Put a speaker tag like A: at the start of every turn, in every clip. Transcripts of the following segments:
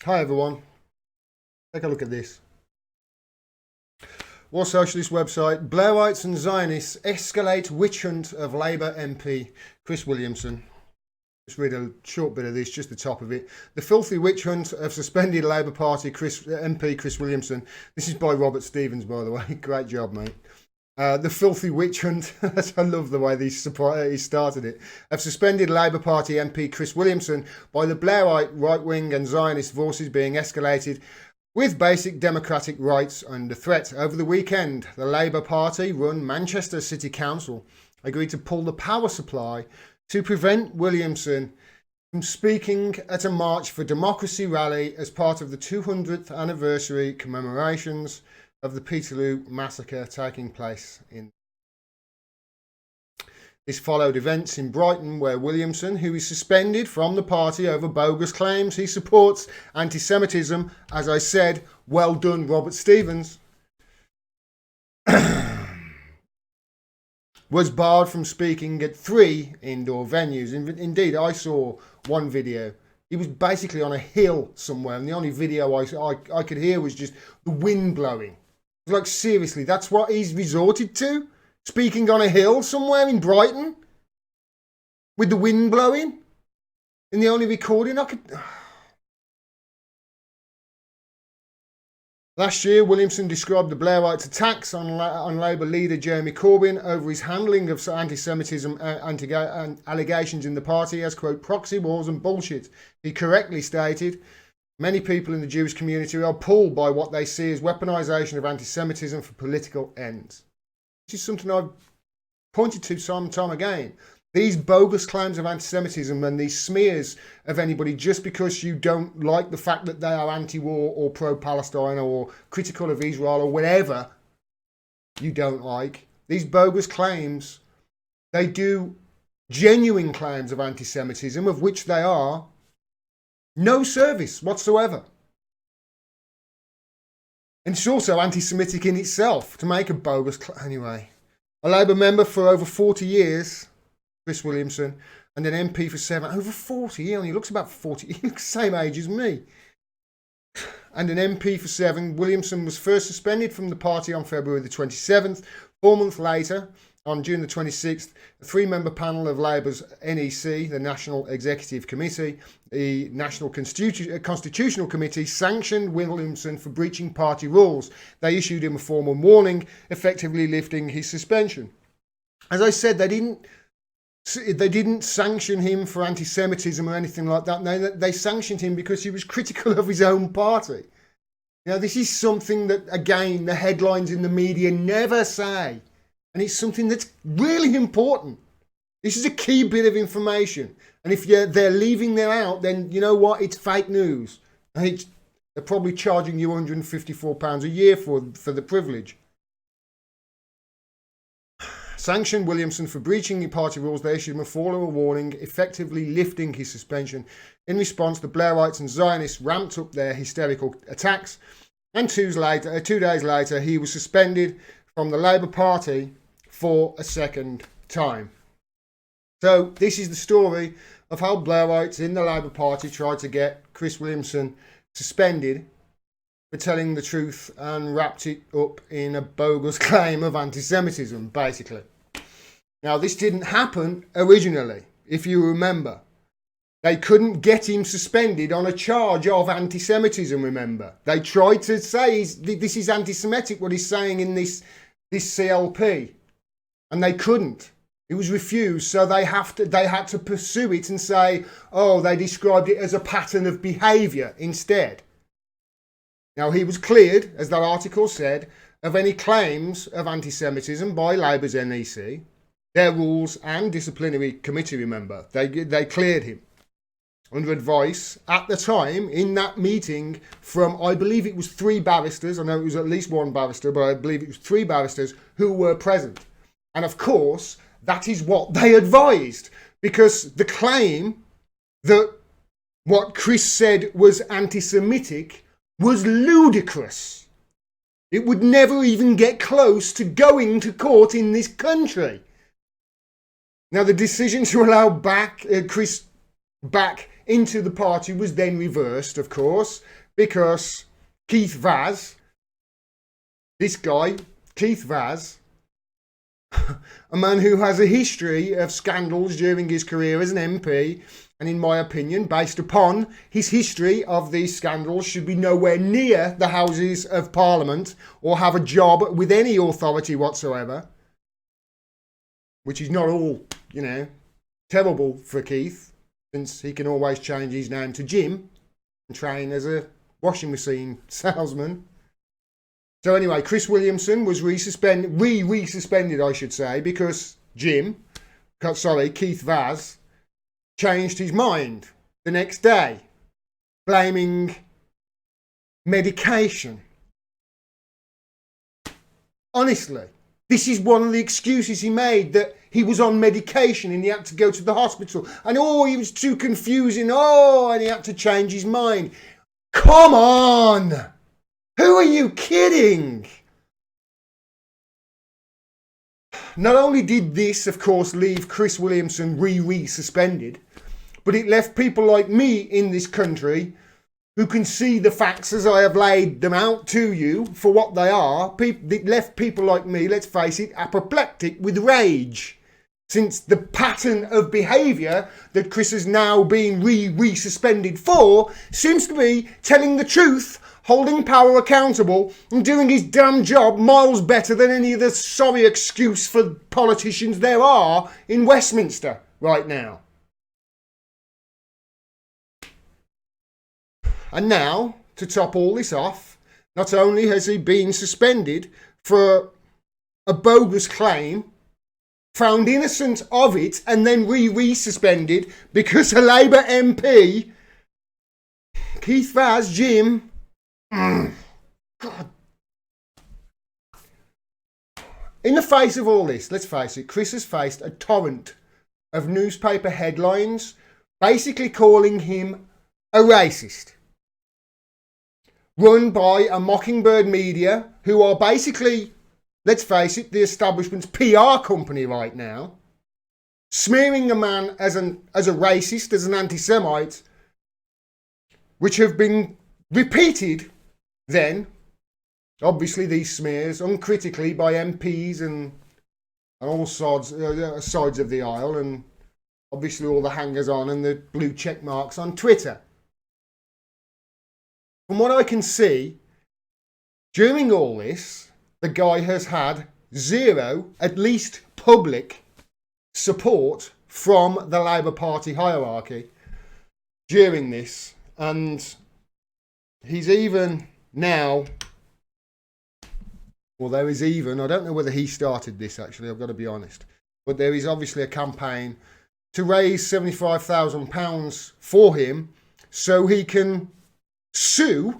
A: Hi everyone, take a look at this. War Socialist website, Blairites and Zionists escalate witch hunt of Labour MP Chris Williamson. Just read a short bit of this, just the top of it. The filthy witch hunt of suspended Labour Party MP Chris Williamson. This is by Robert Stevens, by the way. Great job, mate. The filthy witch hunt, I love the way he started it, of suspended Labour Party MP Chris Williamson by the Blairite right-wing and Zionist forces being escalated with basic democratic rights under threat. Over the weekend, the Labour Party-run Manchester City Council agreed to pull the power supply to prevent Williamson from speaking at a March for Democracy rally as part of the 200th anniversary commemorations of the Peterloo massacre taking place in. This followed events in Brighton where Williamson, who is suspended from the party over bogus claims he supports anti-Semitism, as I said, well done Robert Stevens, was barred from speaking at 3 indoor venues. Indeed, I saw one video. He was basically on a hill somewhere, and the only video I could hear was just the wind blowing. Like, seriously, that's what he's resorted to? Speaking on a hill somewhere in Brighton? With the wind blowing? And the only recording I could... Last year, Williamson described the Blairites' attacks on Labour leader Jeremy Corbyn over his handling of anti-Semitism allegations in the party as, quote, proxy wars and bullshit. He correctly stated, many people in the Jewish community are pulled by what they see as weaponisation of anti-Semitism for political ends. This is something I've pointed to time and time again. These bogus claims of anti-Semitism and these smears of anybody just because you don't like the fact that they are anti-war or pro-Palestine or critical of Israel or whatever you don't like. These bogus claims, they do genuine claims of anti-Semitism, of which they are no service whatsoever. And it's also anti-Semitic in itself to make a bogus claim. Anyway, a Labour member for over 40 years, Chris Williamson, and an MP for 7, over 40, he only looks about 40, he looks the same age as me. And an MP for 7, Williamson was first suspended from the party on February the 27th. 4 months later, on June the 26th, a 3-member panel of Labour's NEC, the National Executive Committee, the National Constitutional Committee, sanctioned Williamson for breaching party rules. They issued him a formal warning, effectively lifting his suspension. As I said, they didn't sanction him for anti-Semitism or anything like that. No, they sanctioned him because he was critical of his own party. Now, this is something that, again, the headlines in the media never say. And it's something that's really important. This is a key bit of information. And if they're leaving that out, then you know what? It's fake news. And they're probably charging you £154 a year for the privilege. Sanctioned Williamson for breaching the party rules. They issued him a formal warning, effectively lifting his suspension. In response, the Blairites and Zionists ramped up their hysterical attacks. And 2 days later, he was suspended from the Labour Party for a second time. So this is the story of how Blairites in the Labour Party tried to get Chris Williamson suspended for telling the truth and wrapped it up in a bogus claim of anti-Semitism, basically. Now, this didn't happen originally, if you remember. They couldn't get him suspended on a charge of anti-Semitism, remember. They tried to say this is anti-Semitic, what he's saying in this CLP. And they couldn't. It was refused, so they had to pursue it and say, oh, they described it as a pattern of behaviour instead. Now, he was cleared, as that article said, of any claims of anti-Semitism by Labour's NEC, their rules and disciplinary committee, remember. They cleared him under advice at the time in that meeting from, I believe it was 3 barristers. I know it was at least 1 barrister, but I believe it was 3 barristers who were present. And of course, that is what they advised, because the claim that what Chris said was anti-Semitic was ludicrous. It would never even get close to going to court in this country. Now, the decision to allow Chris back into the party was then reversed, of course, because Keith Vaz, this guy, Keith Vaz, a man who has a history of scandals during his career as an MP, and in my opinion, based upon his history of these scandals, should be nowhere near the Houses of Parliament or have a job with any authority whatsoever, which is not all, terrible for Keith, since he can always change his name to Jim and train as a washing machine salesman. So anyway, Chris Williamson was re-suspended, I should say, because Keith Vaz changed his mind the next day, blaming medication. Honestly, this is one of the excuses he made, that he was on medication and he had to go to the hospital. And he was too confusing. And he had to change his mind. Come on! Who are you kidding? Not only did this, of course, leave Chris Williamson re-suspended, but it left people like me in this country who can see the facts as I have laid them out to you for what they are. It left people like me, let's face it, apoplectic with rage, since the pattern of behaviour that Chris has now been re-suspended for seems to be telling the truth, holding power accountable, and doing his damn job miles better than any of the sorry excuse for politicians there are in Westminster right now. And now, to top all this off, not only has he been suspended for a bogus claim, found innocent of it, and then re-suspended because a Labour MP, Keith Vaz, Jim, God. In the face of all this, let's face it, Chris has faced a torrent of newspaper headlines basically calling him a racist, run by a Mockingbird media who are basically, let's face it, the establishment's PR company right now, smearing a man as a racist, as an anti-Semite, which have been repeated then, obviously these smears, uncritically by MPs and all sides of the aisle, and obviously all the hangers-on and the blue check marks on Twitter. From what I can see, during all this, the guy has had zero, at least public, support from the Labour Party hierarchy during this. And he's even now, I don't know whether he started this actually, I've got to be honest, but there is obviously a campaign to raise £75,000 for him so he can sue,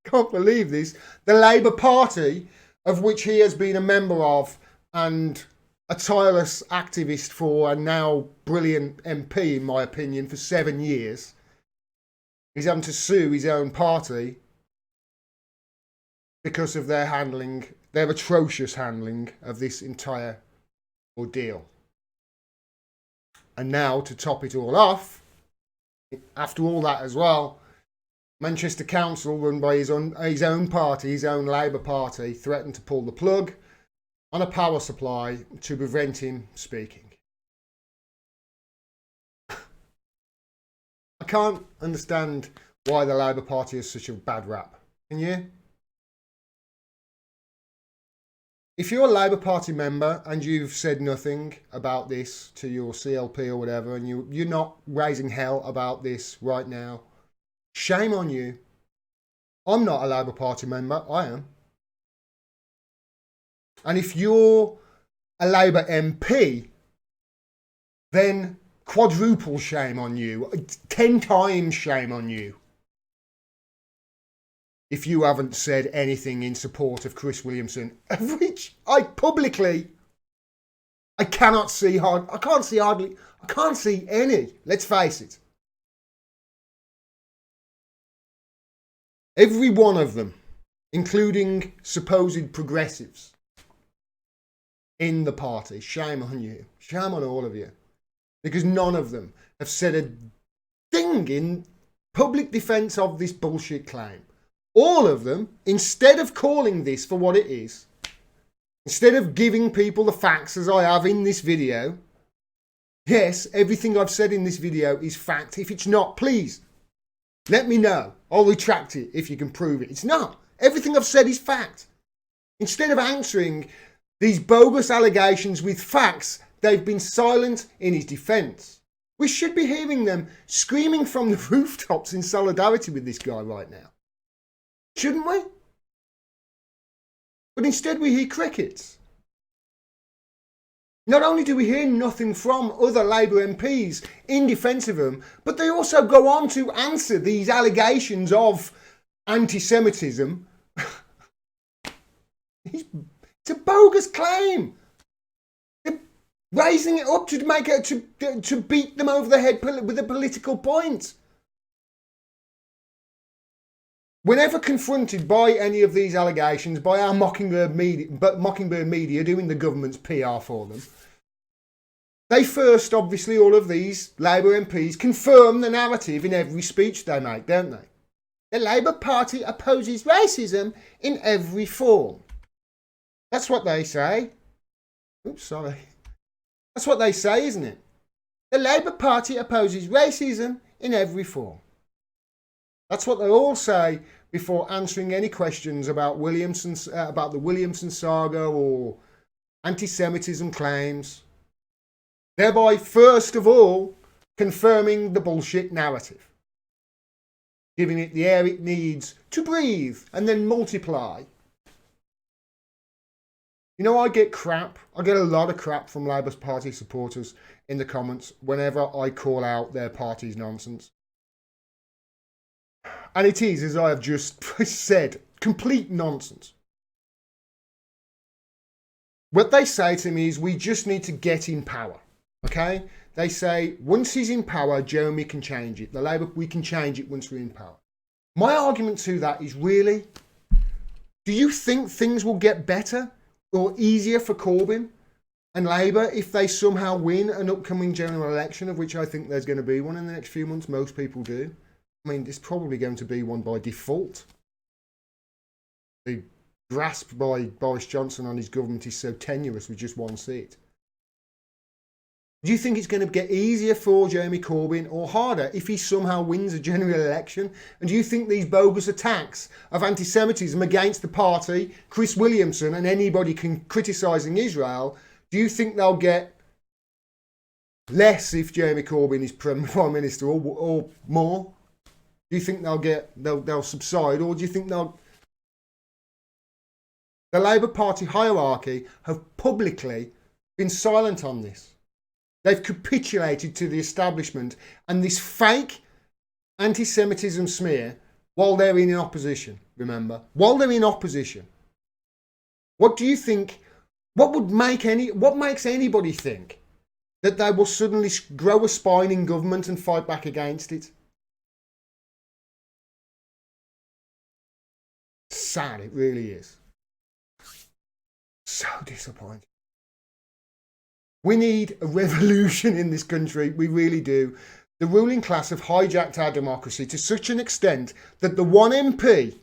A: can't believe this, the Labour Party, of which he has been a member of and a tireless activist for, and now brilliant MP in my opinion, for 7 years. He's having to sue his own party because of their atrocious handling of this entire ordeal. And now, to top it all off, after all that as well, Manchester Council, run by his own party, his own Labour Party, threatened to pull the plug on a power supply to prevent him speaking. I can't understand why the Labour Party has such a bad rap. Can you? If you're a Labour Party member and you've said nothing about this to your CLP or whatever, and you're not raising hell about this right now, shame on you. I'm not a Labour Party member, I am. And if you're a Labour MP, then quadruple shame on you, 10 times shame on you, if you haven't said anything in support of Chris Williamson, of which I can't see any, let's face it. Every one of them, including supposed progressives in the party, shame on you. Shame on all of you. Because none of them have said thing in public defence of this bullshit claim. All of them, instead of calling this for what it is, instead of giving people the facts as I have in this video, yes, everything I've said in this video is fact. If it's not, please let me know. I'll retract it if you can prove it. It's not. Everything I've said is fact. Instead of answering these bogus allegations with facts, they've been silent in his defence. We should be hearing them screaming from the rooftops in solidarity with this guy right now. Shouldn't we? But instead we hear crickets. Not only do we hear nothing from other Labour MPs in defence of him, but they also go on to answer these allegations of anti-Semitism. It's a bogus claim. They're raising it up to make it to beat them over the head with a political point. Whenever confronted by any of these allegations, by our Mockingbird media doing the government's PR for them, they first, obviously, all of these Labour MPs confirm the narrative in every speech they make, don't they? The Labour Party opposes racism in every form. That's what they say. Oops, sorry. That's what they say, isn't it? The Labour Party opposes racism in every form. That's what they all say before answering any questions about about the Williamson saga or anti-Semitism claims. Thereby, first of all, confirming the bullshit narrative. Giving it the air it needs to breathe and then multiply. You know, I get crap. I get a lot of crap from Labour Party supporters in the comments whenever I call out their party's nonsense. And it is, as I have just said, complete nonsense. What they say to me is we just need to get in power. Okay? They say once he's in power, Jeremy can change it. The Labour, we can change it once we're in power. My argument to that is really, do you think things will get better or easier for Corbyn and Labour if they somehow win an upcoming general election, of which I think there's going to be one in the next few months? Most people do. I mean, it's probably going to be one by default. The grasp by Boris Johnson on his government is so tenuous with just one seat. Do you think it's going to get easier for Jeremy Corbyn or harder if he somehow wins a general election? And do you think these bogus attacks of anti-Semitism against the party, Chris Williamson and anybody criticising Israel, do you think they'll get less if Jeremy Corbyn is Prime Minister or more? Do you think they'll subside, or do you think the Labour Party hierarchy have publicly been silent on this? They've capitulated to the establishment and this fake anti-Semitism smear while they're in opposition, remember? While they're in opposition. What do you think, what makes anybody think that they will suddenly grow a spine in government and fight back against it? Sad, it really is. So disappointing. We need a revolution in this country, we really do. The ruling class have hijacked our democracy to such an extent that the one MP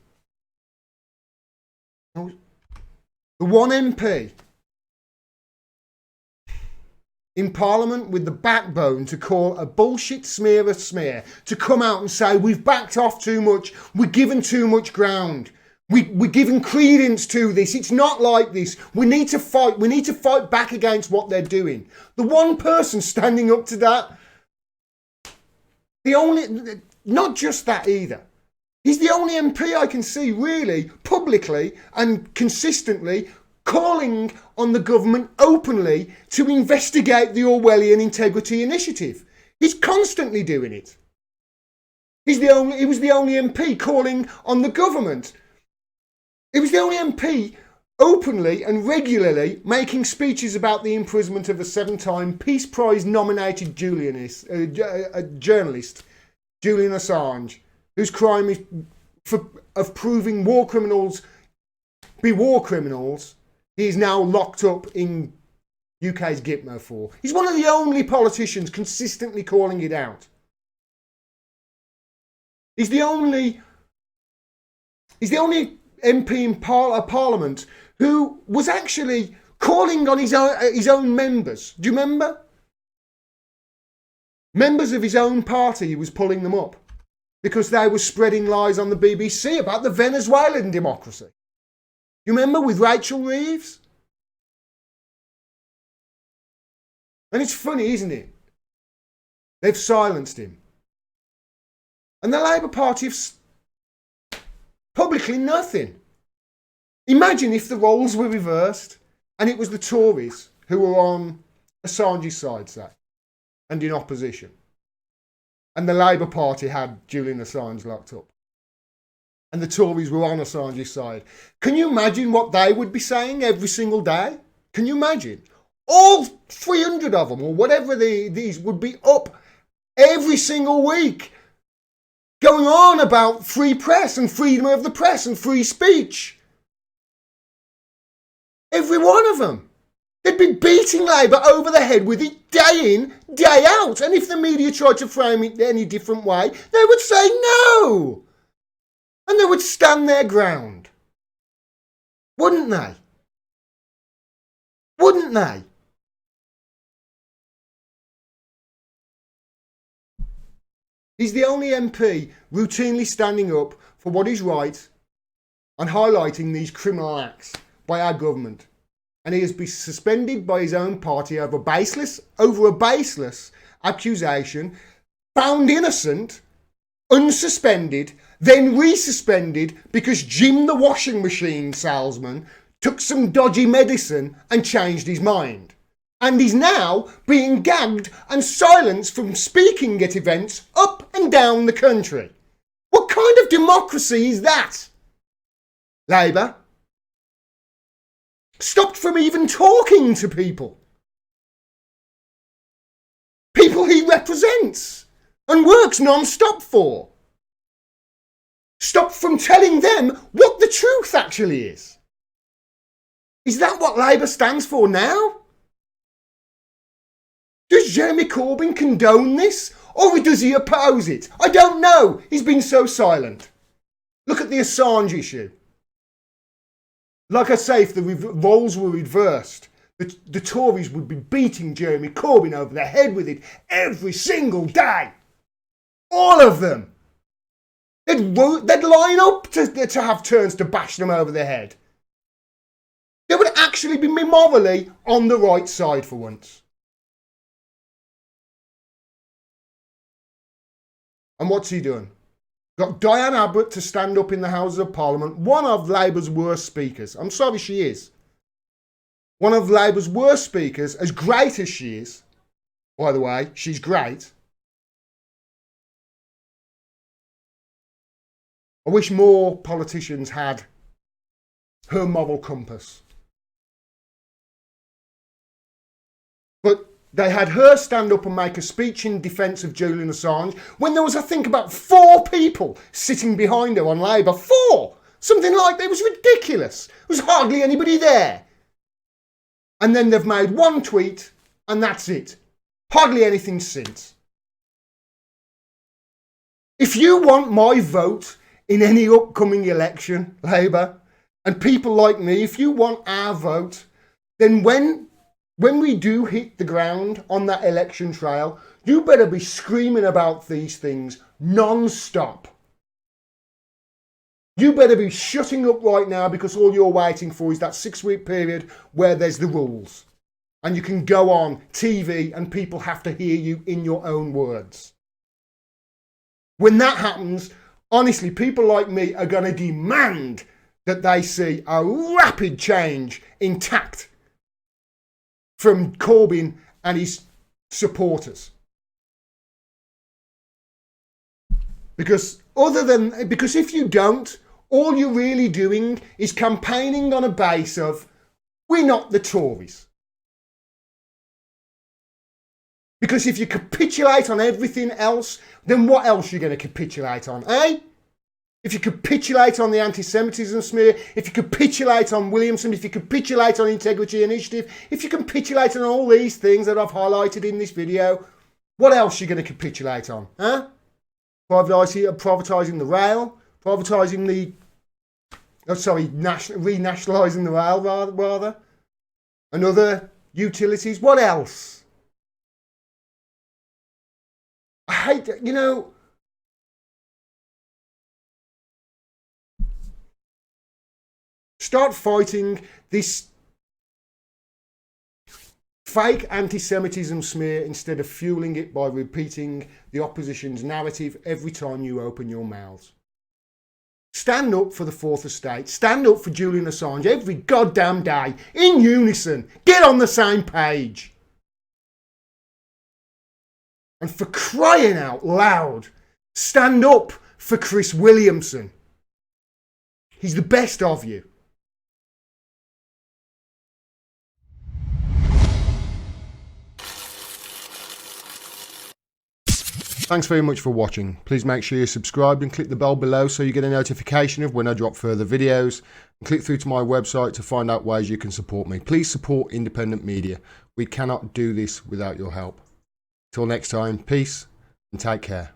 A: in Parliament with the backbone to call a bullshit smear a smear, to come out and say we've backed off too much, we're given too much ground. We're giving credence to this. It's not like this. We need to fight. We need to fight back against what they're doing. The one person standing up to that, not just that either. He's the only MP I can see really publicly and consistently calling on the government openly to investigate the Orwellian Integrity Initiative. He's constantly doing it. He was the only MP calling on the government. He was the only MP openly and regularly making speeches about the imprisonment of a 7-time Peace Prize nominated journalist, Julian Assange, whose crime is of proving war criminals be war criminals. He is now locked up in UK's Gitmo for. He's one of the only politicians consistently calling it out. He's the only MP in Parliament who was actually calling on his own members. Do you remember? Members of his own party, he was pulling them up because they were spreading lies on the BBC about the Venezuelan democracy. You remember with Rachel Reeves? And it's funny, isn't it? They've silenced him. And the Labour Party have publicly nothing. Imagine if the roles were reversed and it was the Tories who were on Assange's side, say, and in opposition. And the Labour Party had Julian Assange locked up. And the Tories were on Assange's side. Can you imagine what they would be saying every single day? Can you imagine? All 300 of them, or whatever these, would be up every single week, going on about free press and freedom of the press and free speech. Every one of them. They'd be beating Labour over the head with it day in, day out. And if the media tried to frame it any different way, they would say no. And they would stand their ground. Wouldn't they? Wouldn't they? He's the only MP routinely standing up for what is right and highlighting these criminal acts by our government. And he has been suspended by his own party over a baseless accusation, found innocent, unsuspended, then resuspended because Jim the washing machine salesman took some dodgy medicine and changed his mind. And he's now being gagged and silenced from speaking at events up and down the country. What kind of democracy is that? Labour? Stopped from even talking to people. People he represents and works non-stop for. Stopped from telling them what the truth actually is. Is that what Labour stands for now? Does Jeremy Corbyn condone this? Or does he oppose it? I don't know. He's been so silent. Look at the Assange issue. Like I say, if the roles were reversed, the Tories would be beating Jeremy Corbyn over the head with it every single day. All of them. They'd line up to have turns to bash them over the head. They would actually be morally on the right side for once. And what's he doing? Got Diane Abbott to stand up in the Houses of Parliament, one of Labour's worst speakers. I'm sorry, she is. One of Labour's worst speakers, as great as she is. By the way, she's great. I wish more politicians had her moral compass. But they had her stand up and make a speech in defence of Julian Assange when there was, I think, about 4 people sitting behind her on Labour. 4! Something like that. It was ridiculous. There was hardly anybody there. And then they've made one tweet and that's it. Hardly anything since. If you want my vote in any upcoming election, Labour, and people like me, if you want our vote, then when we do hit the ground on that election trail, you better be screaming about these things non-stop. You better be shutting up right now because all you're waiting for is that 6-week period where there's the rules. And you can go on TV and people have to hear you in your own words. When that happens, honestly, people like me are going to demand that they see a rapid change in tact from Corbyn and his supporters. Because if you don't, all you're really doing is campaigning on a base of, we're not the Tories. Because if you capitulate on everything else, then what else are you going to capitulate on, eh? If you capitulate on the anti-Semitism smear, if you capitulate on Williamson, if you capitulate on Integrity Initiative, if you capitulate on all these things that I've highlighted in this video, what else are you going to capitulate on, huh? privatising the rail, renationalising the rail rather, and other utilities. What else? I hate that, start fighting this fake anti-Semitism smear instead of fueling it by repeating the opposition's narrative every time you open your mouths. Stand up for the Fourth Estate. Stand up for Julian Assange every goddamn day. In unison. Get on the same page. And for crying out loud, stand up for Chris Williamson. He's the best of you. Thanks very much for watching. Please make sure you're subscribed and click the bell below so you get a notification of when I drop further videos. And click through to my website to find out ways you can support me. Please support independent media. We cannot do this without your help. Till next time, peace and take care.